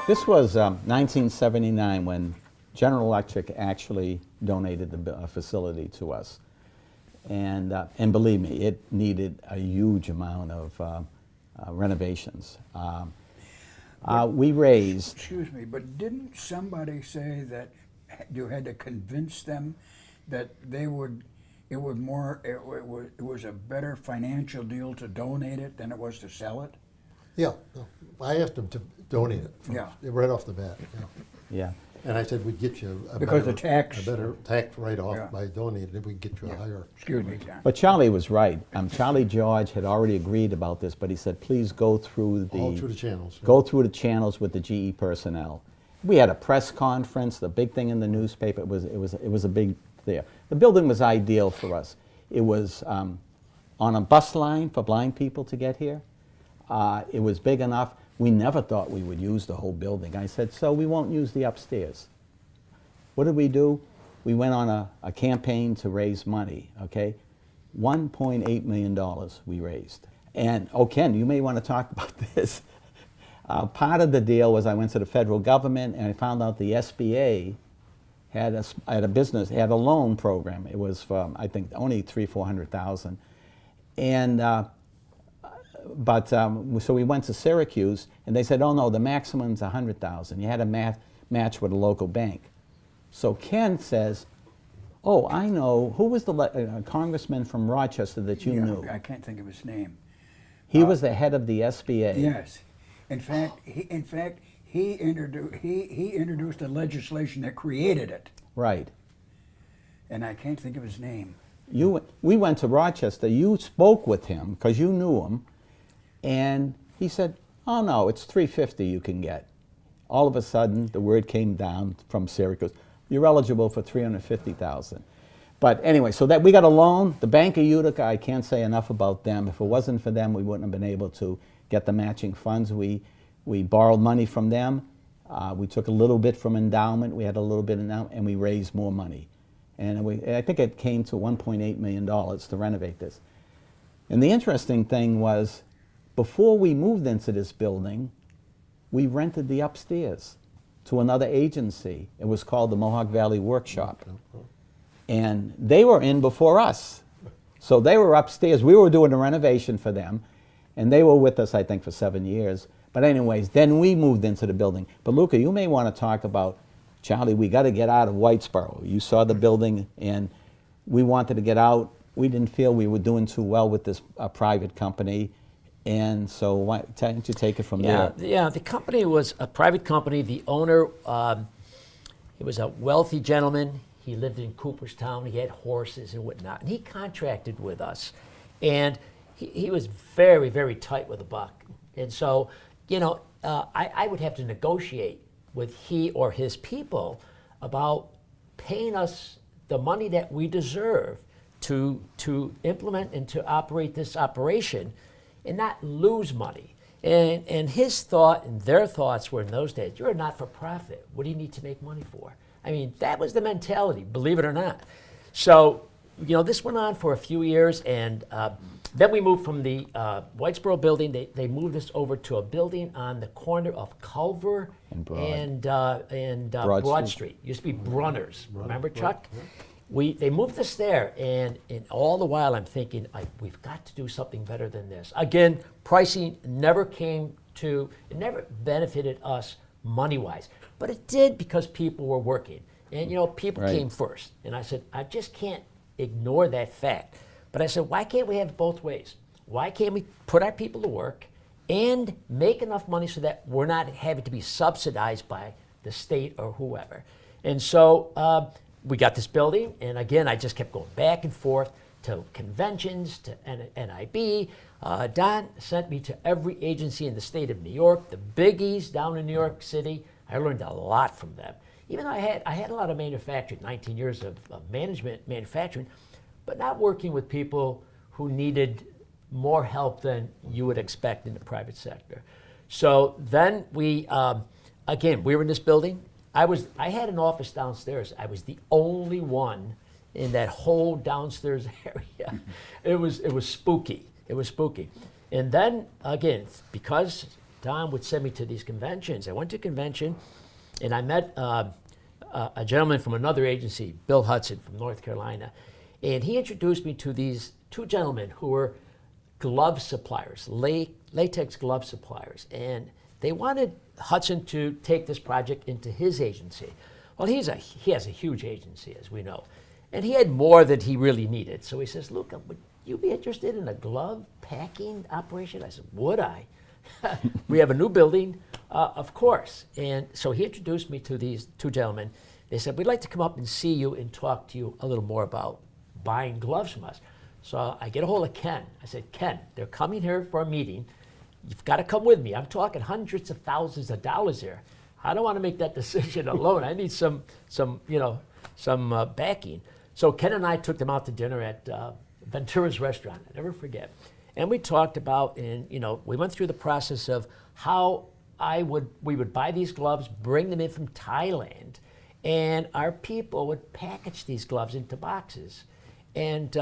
This was 1979 when General Electric actually donated the facility to us. And believe me, it needed a huge amount of renovations. We raised... Excuse me, but didn't somebody say that you had to convince them that they would, it was a better financial deal to donate it than it was to sell it? Yeah, no, I asked them to donate it right off the bat. Yeah. And I said, we'd get you a Because better, the tax. a better tax write-off Yeah. by donating it. We'd get you a higher. Excuse me, John. But Charlie was right. Charlie George had already agreed about this, but he said, please go through All through the channels. Go through the channels with the GE personnel. We had a press conference, the big thing in the newspaper. It was a big deal. The building was ideal for us. It was on a bus line for blind people to get here. It was big enough. We never thought we would use the whole building. I said, so we won't use the upstairs. What did we do? We went on a campaign to raise money, okay? $1.8 million we raised. And, oh, Ken, you may want to talk about this. Part of the deal was I went to the federal government and I found out the SBA had a loan program. It was for, I think, only $300,000-400,000. And, so we went to Syracuse and they said, oh no, the maximum's $100,000. You had to match with a local bank. So Ken says, oh, I know, who was the congressman from Rochester that you knew? I can't think of his name. He was the head of the SBA. Yes. In fact, he introduced the legislation that created it. Right. And I can't think of his name. We went to Rochester. You spoke with him because you knew him, and he said, "Oh no, it's $350 you can get." All of a sudden, the word came down from Syracuse: you're eligible for $350,000. But anyway, so that we got a loan. The Bank of Utica, I can't say enough about them. If it wasn't for them, we wouldn't have been able to get the matching funds. We borrowed money from them. We took a little bit from endowment. We had a little bit endowment, and we raised more money. And I think it came to $1.8 million to renovate this. And the interesting thing was, before we moved into this building, we rented the upstairs to another agency. It was called the Mohawk Valley Workshop. And they were in before us. So they were upstairs. We were doing a renovation for them. And they were with us, I think, for 7 years. But anyways, then we moved into the building. But Luca, you may want to talk about, Charlie, we got to get out of Whitesboro. You saw the building, and we wanted to get out. We didn't feel we were doing too well with this private company. And so why don't you take it from there? Yeah, the company was a private company. The owner, he was a wealthy gentleman. He lived in Cooperstown. He had horses and whatnot. And he contracted with us. And he was very, very tight with a buck. And so, you know, I would have to negotiate with he or his people about paying us the money that we deserve to implement and to operate this operation and not lose money. And his thought and their thoughts were in those days, you're a not-for-profit. What do you need to make money for? I mean, that was the mentality, believe it or not. So, you know, this went on for a few years, and then we moved from the Whitesboro building. They moved us over to a building on the corner of Culver and Broad Street. Used to be Brunner's. Remember, Chuck? They moved us there, and all the while I'm thinking, we've got to do something better than this. Again, pricing never benefited us money-wise, but it did because people were working. And, you know, people came first. And I said, I just can't ignore that fact. But I said, why can't we have it both ways? Why can't we put our people to work and make enough money so that we're not having to be subsidized by the state or whoever? And so we got this building, and again, I just kept going back and forth to conventions, to NIB. Don sent me to every agency in the state of New York, the biggies down in New York City. I learned a lot from them. Even though I had a lot of manufacturing, 19 years of manufacturing, but not working with people who needed more help than you would expect in the private sector. So then we were in this building. I had an office downstairs. I was the only one in that whole downstairs area. It was spooky. It was spooky. And then again, because Don would send me to these conventions. I went to a convention, and I met a gentleman from another agency, Bill Hudson from North Carolina, and he introduced me to these two gentlemen who were glove suppliers, latex glove suppliers, and they wanted Hudson to take this project into his agency. Well, he has a huge agency, as we know, and he had more than he really needed. So he says, "Luca, would you be interested in a glove packing operation?" I said, "Would I?" We have a new building, of course. And so he introduced me to these two gentlemen. They said, "We'd like to come up and see you and talk to you a little more about buying gloves from us." So I get a hold of Ken. I said, "Ken, they're coming here for a meeting. You've got to come with me. I'm talking hundreds of thousands of dollars here. I don't want to make that decision alone. I need some backing." So Ken and I took them out to dinner at Ventura's restaurant. I never forget. And we talked about, and we went through the process of how we would buy these gloves, bring them in from Thailand, and our people would package these gloves into boxes. And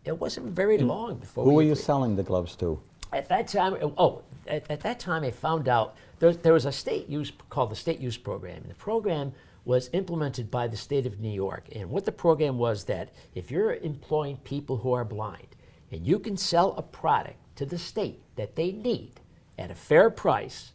it wasn't very long before Who were you selling the gloves to? At that time, at that time, I found out there was a state use called the State Use Program. And the program was implemented by the state of New York. And what the program was that if you're employing people who are blind, and you can sell a product to the state that they need at a fair price,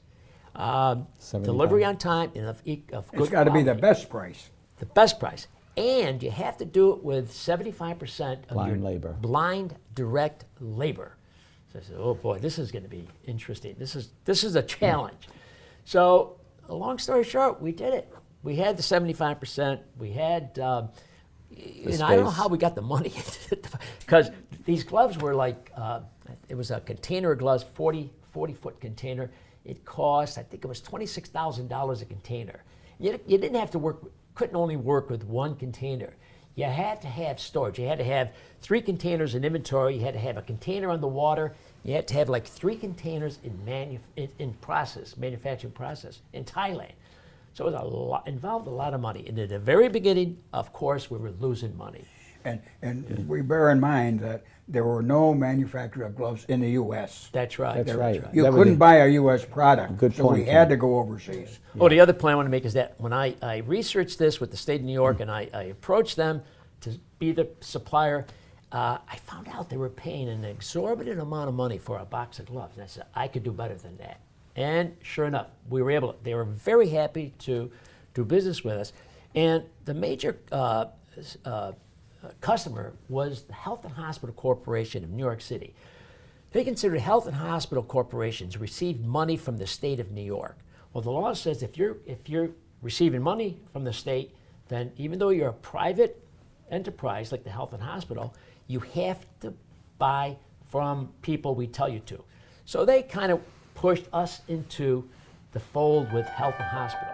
delivery on time, and of good It's got to be the quality. best price. The best price. And you have to do it with 75% of Blind your labor. blind direct labor. So I said, "Oh boy, this is going to be interesting. This is a challenge." So, long story short, we did it. We had the 75%. We had, I don't know how we got the money, because these gloves were like, it was a container of gloves, 40-foot container. It cost, I think it was $26,000 a container. You didn't have to couldn't only work with one container. You had to have storage. You had to have 3 containers in inventory. You had to have a container on the water. You had to have like 3 containers in manufacturing process in Thailand. So it was involved a lot of money. And at the very beginning, of course, we were losing money. And we bear in mind that there were no manufacturer of gloves in the U.S. That's right. That's right. You That was couldn't a buy a U.S. product, good so we point, had Ken. to go overseas. Oh, the other point I want to make is that when I researched this with the state of New York and I approached them to be the supplier, I found out they were paying an exorbitant amount of money for a box of gloves. And I said, I could do better than that. And sure enough, they were very happy to do business with us. And the major customer was the Health and Hospital Corporation of New York City. They considered health and hospital corporations receive money from the state of New York. Well, the law says if you're receiving money from the state, then even though you're a private enterprise like the health and hospital, you have to buy from people we tell you to. So they kind of pushed us into the fold with health and hospital.